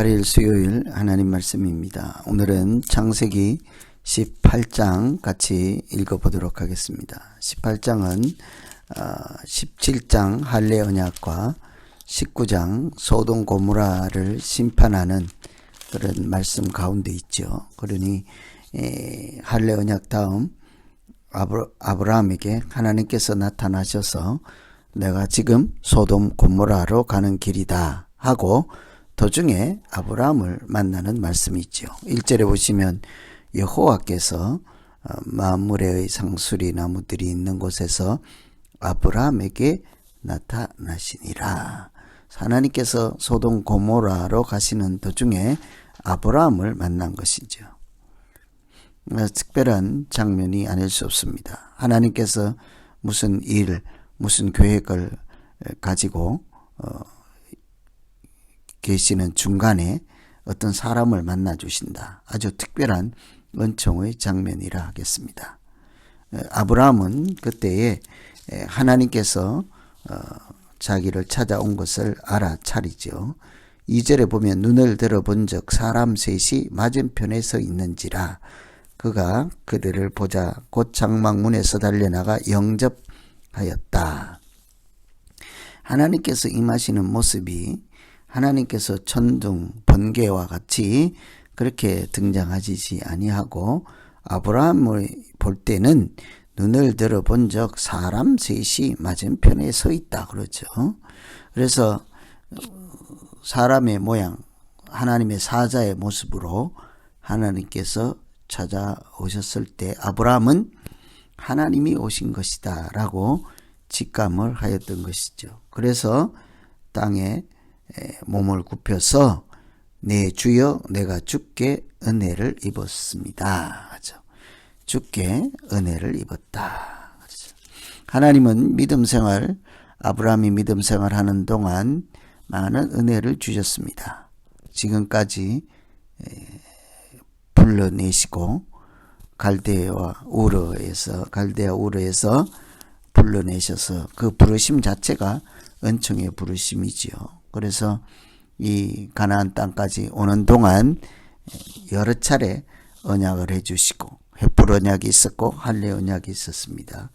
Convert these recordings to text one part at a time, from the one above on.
8일 수요일 하나님 말씀입니다. 오늘은 창세기 18장 같이 읽어보도록 하겠습니다. 18장은 17장 할례 언약과 19장 소돔 고모라를 심판하는 그런 말씀 가운데 있죠. 그러니 할례 언약 다음 아브라함에게 하나님께서 나타나셔서 내가 지금 소돔 고모라로 가는 길이다 하고 도중에 아브라함을 만나는 말씀이 있죠. 1절에 보시면 여호와께서 만물의 상수리 나무들이 있는 곳에서 아브라함에게 나타나시니라. 하나님께서 소돔 고모라로 가시는 도중에 아브라함을 만난 것이죠. 특별한 장면이 아닐 수 없습니다. 하나님께서 무슨 일, 무슨 계획을 가지고 계시는 중간에 어떤 사람을 만나 주신다. 아주 특별한 은총의 장면이라 하겠습니다. 아브라함은 그때에 하나님께서 자기를 찾아온 것을 알아차리죠. 2절에 보면 눈을 들어본 적 사람 셋이 맞은편에 서 있는지라 그가 그들을 보자 곧 장막문에서 달려나가 영접하였다. 하나님께서 임하시는 모습이 하나님께서 천둥, 번개와 같이 그렇게 등장하지 아니하고 아브라함을 볼 때는 눈을 들어본 적 사람 셋이 맞은편에 서 있다 그러죠. 그래서 사람의 모양, 하나님의 사자의 모습으로 하나님께서 찾아오셨을 때 아브라함은 하나님이 오신 것이다 라고 직감을 하였던 것이죠. 그래서 땅에 몸을 굽혀서 내 주여 내가 주께 은혜를 입었습니다. 주께 은혜를 입었다. 하나님은 믿음생활, 아브라함이 믿음생활하는 동안 많은 은혜를 주셨습니다. 지금까지 불러내시고 갈대아 우르에서 불러내셔서 그 부르심 자체가 은총의 부르심이지요. 그래서 이 가나안 땅까지 오는 동안 여러 차례 언약을 해주시고 횃불 언약이 있었고 할례 언약이 있었습니다.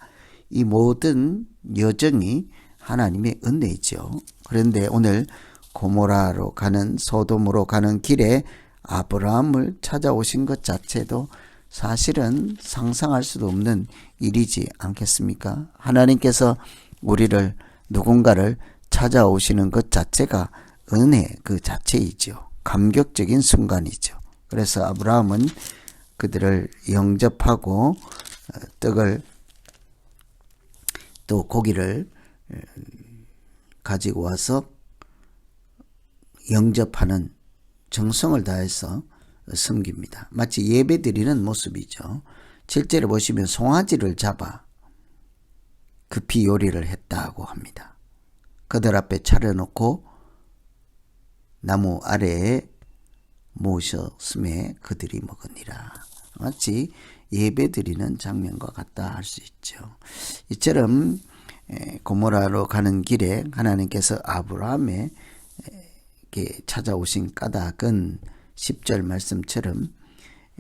이 모든 여정이 하나님의 은혜이죠. 그런데 오늘 고모라로 가는 소돔으로 가는 길에 아브라함을 찾아오신 것 자체도 사실은 상상할 수도 없는 일이지 않겠습니까? 하나님께서 우리를 누군가를 찾아오시는 것 자체가 은혜 그 자체이죠. 감격적인 순간이죠. 그래서 아브라함은 그들을 영접하고 떡을 또 고기를 가지고 와서 영접하는 정성을 다해서 섬깁니다. 마치 예배드리는 모습이죠. 7절에 보시면 송아지를 잡아 급히 요리를 했다고 합니다. 그들 앞에 차려놓고 나무 아래에 모셨음에 그들이 먹으니라. 마치 예배드리는 장면과 같다 할 수 있죠. 이처럼 고모라로 가는 길에 하나님께서 아브라함에게 찾아오신 까닭은 10절 말씀처럼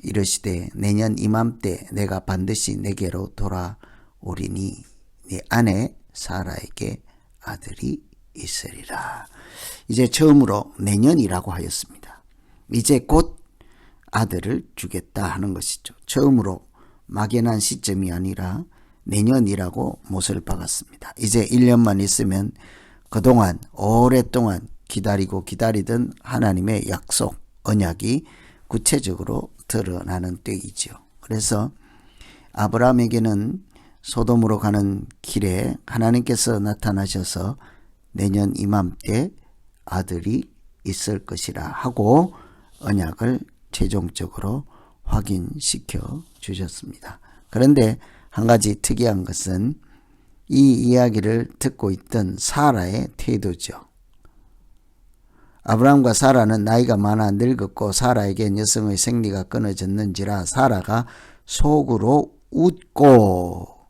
이르시되 내년 이맘때 내가 반드시 내게로 돌아오리니 네 아내 사라에게 아들이 있으리라. 이제 처음으로 내년이라고 하였습니다. 이제 곧 아들을 주겠다 하는 것이죠. 처음으로 막연한 시점이 아니라 내년이라고 못을 박았습니다. 이제 1년만 있으면 그동안 오랫동안 기다리고 기다리던 하나님의 약속, 언약이 구체적으로 드러나는 때이죠. 그래서 아브라함에게는 소돔으로 가는 길에 하나님께서 나타나셔서 내년 이맘때 아들이 있을 것이라 하고 언약을 최종적으로 확인시켜 주셨습니다. 그런데 한 가지 특이한 것은 이 이야기를 듣고 있던 사라의 태도죠. 아브라함과 사라는 나이가 많아 늙었고 사라에겐 여성의 생리가 끊어졌는지라 사라가 속으로 웃고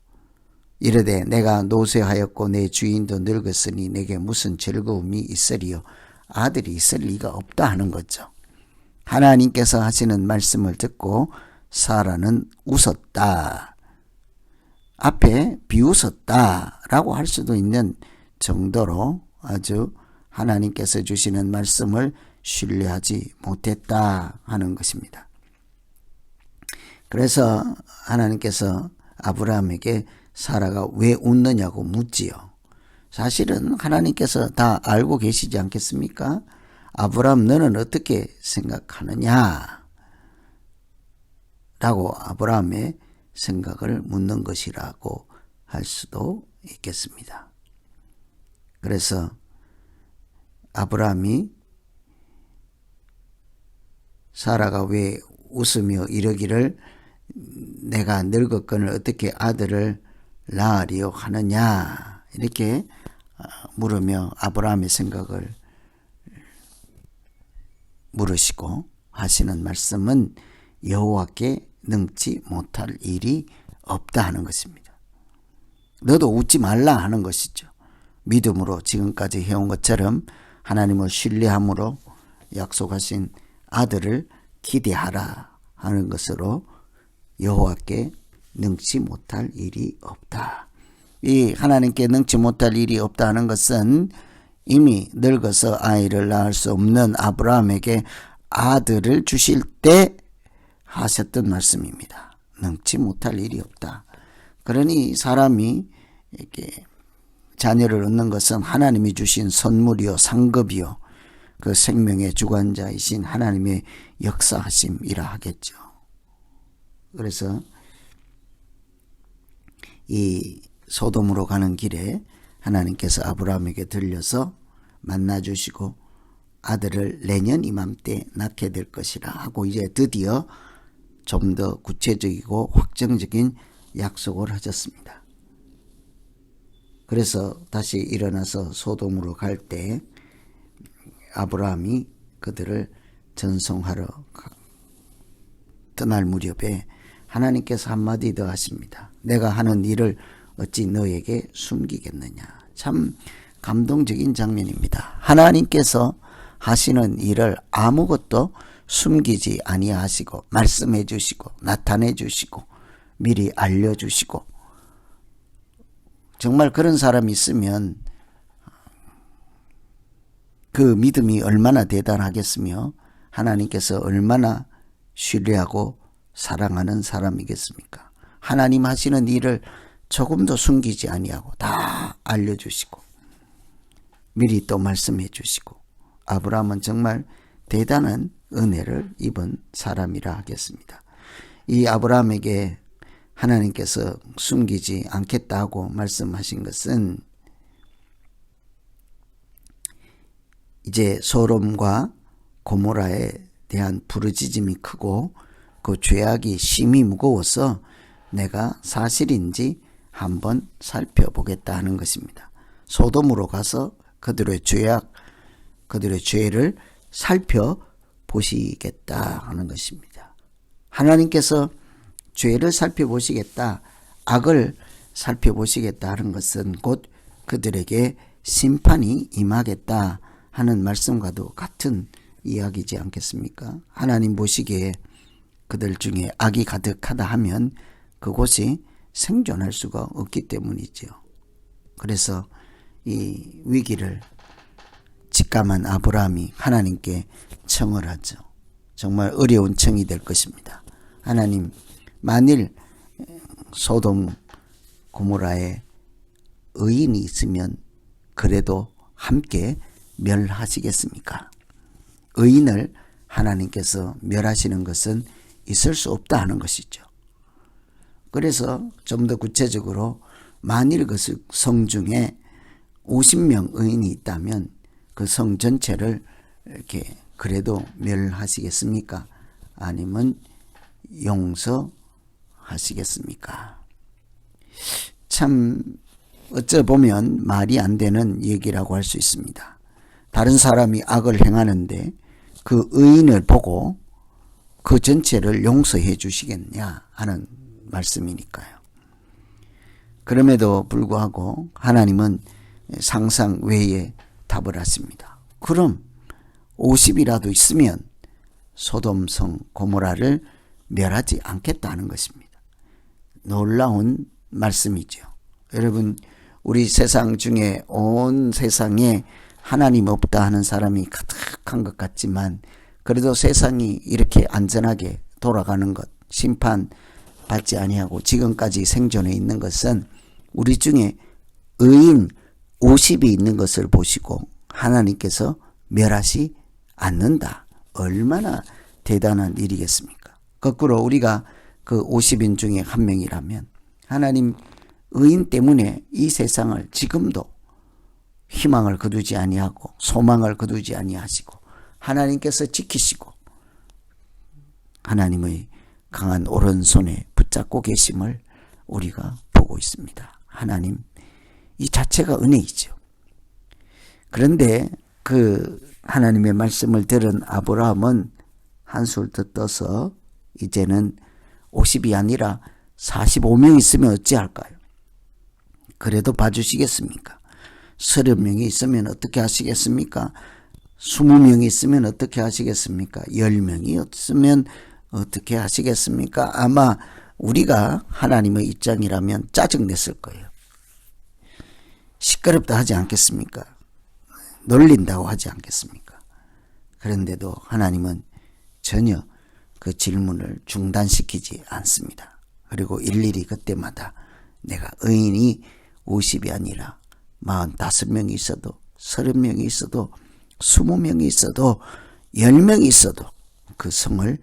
이르되 내가 노쇠하였고 내 주인도 늙었으니 내게 무슨 즐거움이 있으리요. 아들이 있을 리가 없다 하는 거죠. 하나님께서 하시는 말씀을 듣고 사라는 웃었다. 앞에 비웃었다라고 할 수도 있는 정도로 아주 하나님께서 주시는 말씀을 신뢰하지 못했다 하는 것입니다. 그래서 하나님께서 아브라함에게 사라가 왜 웃느냐고 묻지요. 사실은 하나님께서 다 알고 계시지 않겠습니까? 아브라함 너는 어떻게 생각하느냐? 라고 아브라함의 생각을 묻는 것이라고 할 수도 있겠습니다. 그래서 아브라함이 사라가 왜 웃으며 이러기를 내가 늙었거늘 어떻게 아들을 낳으리요 하느냐 이렇게 물으며 아브라함의 생각을 물으시고 하시는 말씀은 여호와께 능치 못할 일이 없다 하는 것입니다. 너도 웃지 말라 하는 것이죠. 믿음으로 지금까지 해온 것처럼 하나님을 신뢰함으로 약속하신 아들을 기대하라 하는 것으로 여호와께 능치 못할 일이 없다. 이 하나님께 능치 못할 일이 없다 하는 것은 이미 늙어서 아이를 낳을 수 없는 아브라함에게 아들을 주실 때 하셨던 말씀입니다. 능치 못할 일이 없다. 그러니 사람이 이렇게 자녀를 얻는 것은 하나님이 주신 선물이요 상급이요 그 생명의 주관자이신 하나님의 역사하심이라 하겠죠. 그래서 이 소돔으로 가는 길에 하나님께서 아브라함에게 들려서 만나주시고 아들을 내년 이맘때 낳게 될 것이라 하고 이제 드디어 좀 더 구체적이고 확정적인 약속을 하셨습니다. 그래서 다시 일어나서 소돔으로 갈 때 아브라함이 그들을 전송하러 떠날 무렵에 하나님께서 한마디 더 하십니다. 내가 하는 일을 어찌 너에게 숨기겠느냐. 참 감동적인 장면입니다. 하나님께서 하시는 일을 아무것도 숨기지 아니하시고 말씀해 주시고 나타내 주시고 미리 알려주시고 정말 그런 사람이 있으면 그 믿음이 얼마나 대단하겠으며 하나님께서 얼마나 신뢰하고 사랑하는 사람이겠습니까? 하나님 하시는 일을 조금도 숨기지 아니하고 다 알려주시고 미리 또 말씀해 주시고 아브라함은 정말 대단한 은혜를 입은 사람이라 하겠습니다. 이 아브라함에게 하나님께서 숨기지 않겠다고 말씀하신 것은 이제 소돔과 고모라에 대한 부르짖음이 크고 그 죄악이 심히 무거워서 내가 사실인지 한번 살펴보겠다 하는 것입니다. 소돔으로 가서 그들의 죄악, 그들의 죄를 살펴보시겠다 하는 것입니다. 하나님께서 죄를 살펴보시겠다, 악을 살펴보시겠다 하는 것은 곧 그들에게 심판이 임하겠다 하는 말씀과도 같은 이야기지 않겠습니까? 하나님 보시기에 그들 중에 악이 가득하다 하면 그곳이 생존할 수가 없기 때문이죠. 그래서 이 위기를 직감한 아브라함이 하나님께 청을 하죠. 정말 어려운 청이 될 것입니다. 하나님, 만일 소돔 고모라에 의인이 있으면 그래도 함께 멸하시겠습니까? 의인을 하나님께서 멸하시는 것은 있을 수 없다 하는 것이죠. 그래서 좀 더 구체적으로 만일 그 성 중에 50명 의인이 있다면 그 성 전체를 이렇게 그래도 멸하시겠습니까? 아니면 용서하시겠습니까? 참 어찌 보면 말이 안 되는 얘기라고 할 수 있습니다. 다른 사람이 악을 행하는데 그 의인을 보고 그 전체를 용서해 주시겠냐 하는 말씀이니까요. 그럼에도 불구하고 하나님은 상상 외에 답을 하십니다. 그럼 50이라도 있으면 소돔성 고모라를 멸하지 않겠다는 것입니다. 놀라운 말씀이죠. 여러분, 우리 세상 중에 온 세상에 하나님 없다 하는 사람이 가득한 것 같지만 그래도 세상이 이렇게 안전하게 돌아가는 것, 심판 받지 아니하고 지금까지 생존해 있는 것은 우리 중에 의인 50이 있는 것을 보시고 하나님께서 멸하시 않는다. 얼마나 대단한 일이겠습니까? 거꾸로 우리가 그 50인 중에 한 명이라면 하나님 의인 때문에 이 세상을 지금도 희망을 거두지 아니하고 소망을 거두지 아니하시고 하나님께서 지키시고 하나님의 강한 오른손에 붙잡고 계심을 우리가 보고 있습니다. 하나님 이 자체가 은혜이죠. 그런데 그 하나님의 말씀을 들은 아브라함은 한술 더 떠서 이제는 50이 아니라 45명 있으면 어찌할까요? 그래도 봐주시겠습니까? 30명이 있으면 어떻게 하시겠습니까? 20명이 있으면 어떻게 하시겠습니까? 10명이 있으면 어떻게 하시겠습니까? 아마 우리가 하나님의 입장이라면 짜증냈을 거예요. 시끄럽다 하지 않겠습니까? 놀린다고 하지 않겠습니까? 그런데도 하나님은 전혀 그 질문을 중단시키지 않습니다. 그리고 일일이 그때마다 내가 의인이 50이 아니라 45명이 있어도 30명이 있어도 20명이 있어도 10명이 있어도 그 성을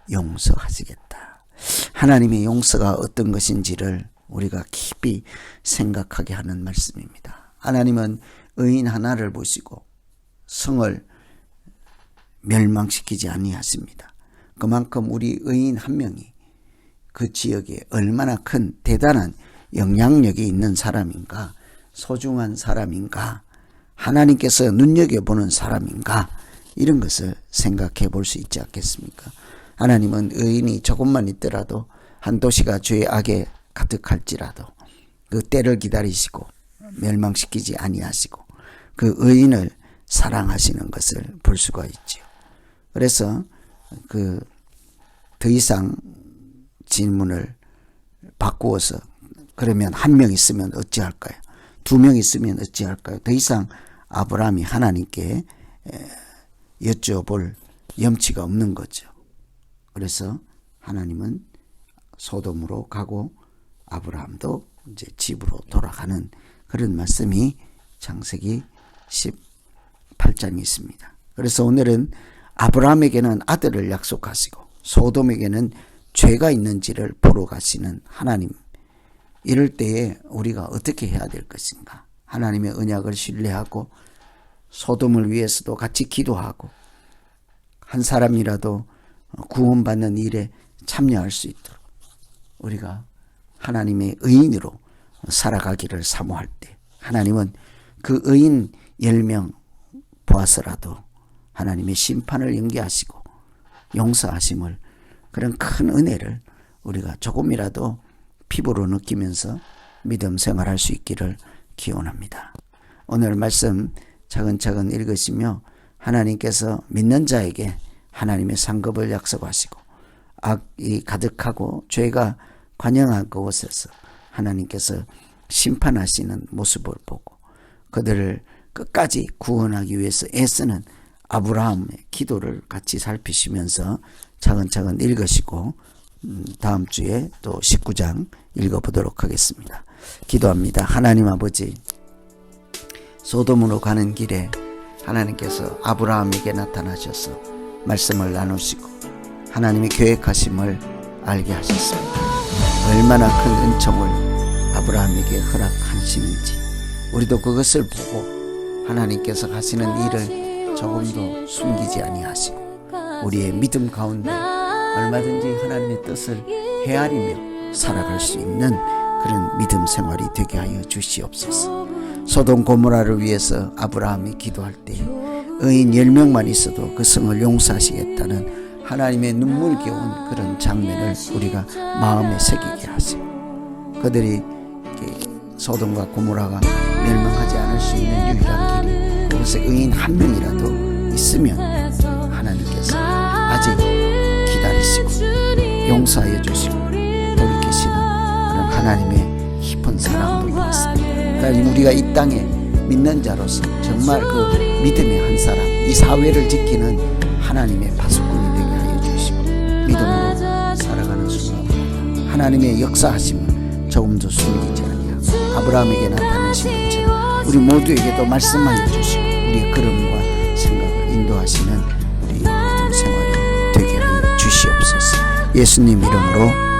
용서하시겠다. 하나님의 용서가 어떤 것인지를 우리가 깊이 생각하게 하는 말씀입니다. 하나님은 의인 하나를 보시고 성을 멸망시키지 아니하십니다. 그만큼 우리 의인 한 명이 그 지역에 얼마나 큰 대단한 영향력이 있는 사람인가, 소중한 사람인가, 하나님께서 눈여겨보는 사람인가, 이런 것을 생각해 볼 수 있지 않겠습니까? 하나님은 의인이 조금만 있더라도 한 도시가 죄의 악에 가득할지라도 그 때를 기다리시고 멸망시키지 아니하시고 그 의인을 사랑하시는 것을 볼 수가 있죠. 그래서 그 더 이상 질문을 바꾸어서 그러면 한 명 있으면 어찌할까요? 2명 있으면 어찌할까요? 더 이상 아브라함이 하나님께 여쭤볼 염치가 없는 거죠. 그래서 하나님은 소돔으로 가고 아브라함도 이제 집으로 돌아가는 그런 말씀이 창세기 18장에 있습니다. 그래서 오늘은 아브라함에게는 아들을 약속하시고 소돔에게는 죄가 있는지를 보러 가시는 하나님, 이럴 때에 우리가 어떻게 해야 될 것인가? 하나님의 언약을 신뢰하고 소돔을 위해서도 같이 기도하고 한 사람이라도 구원받는 일에 참여할 수 있도록 우리가 하나님의 의인으로 살아가기를 사모할 때 하나님은 그 의인 10명 보아서라도 하나님의 심판을 연기하시고 용서하심을, 그런 큰 은혜를 우리가 조금이라도 피부로 느끼면서 믿음 생활할 수 있기를 기원합니다. 오늘 말씀 차근차근 읽으시며 하나님께서 믿는 자에게 하나님의 상급을 약속하시고 악이 가득하고 죄가 관영한 그곳에서 하나님께서 심판하시는 모습을 보고 그들을 끝까지 구원하기 위해서 애쓰는 아브라함의 기도를 같이 살피시면서 차근차근 읽으시고 다음 주에 또 19장 읽어보도록 하겠습니다. 기도합니다. 하나님 아버지, 소돔으로 가는 길에 하나님께서 아브라함에게 나타나셔서 말씀을 나누시고 하나님의 계획하심을 알게 하셨습니다. 얼마나 큰 은총을 아브라함에게 허락하시는지 우리도 그것을 보고 하나님께서 하시는 일을 조금도 숨기지 아니하시고 우리의 믿음 가운데 얼마든지 하나님의 뜻을 헤아리며 살아갈 수 있는 그런 믿음 생활이 되게 하여 주시옵소서. 소돔 고모라를 위해서 아브라함이 기도할 때 의인 10명만 있어도 그 성을 용서하시겠다는 하나님의 눈물겨운 그런 장면을 우리가 마음에 새기게 하시고 그들이 소돔과 고모라가 멸망하지 않을 수 있는 유일한 길이 그것에 의인 한 명이라도 있으면 하나님께서 아직 기다리시고 용서하여 주시고 돌이키시는 그런 하나님의 깊은 사랑도 있습니다. 하나님, 우리가 이 땅에 믿는 자로서 정말 그 믿음의 한 사람, 이 사회를 지키는 하나님의 파수꾼이 되게 하여 주시고 믿음으로 살아가는 순간 하나님의 역사하심은 조금도 숨기지 아니하고 아브라함에게 나타내신 것처럼 우리 모두에게도 말씀하여 주시고 우리의 걸음과 생각을 인도하시는 우리 믿음 생활이 되게 하여 주시옵소서. 예수님 이름으로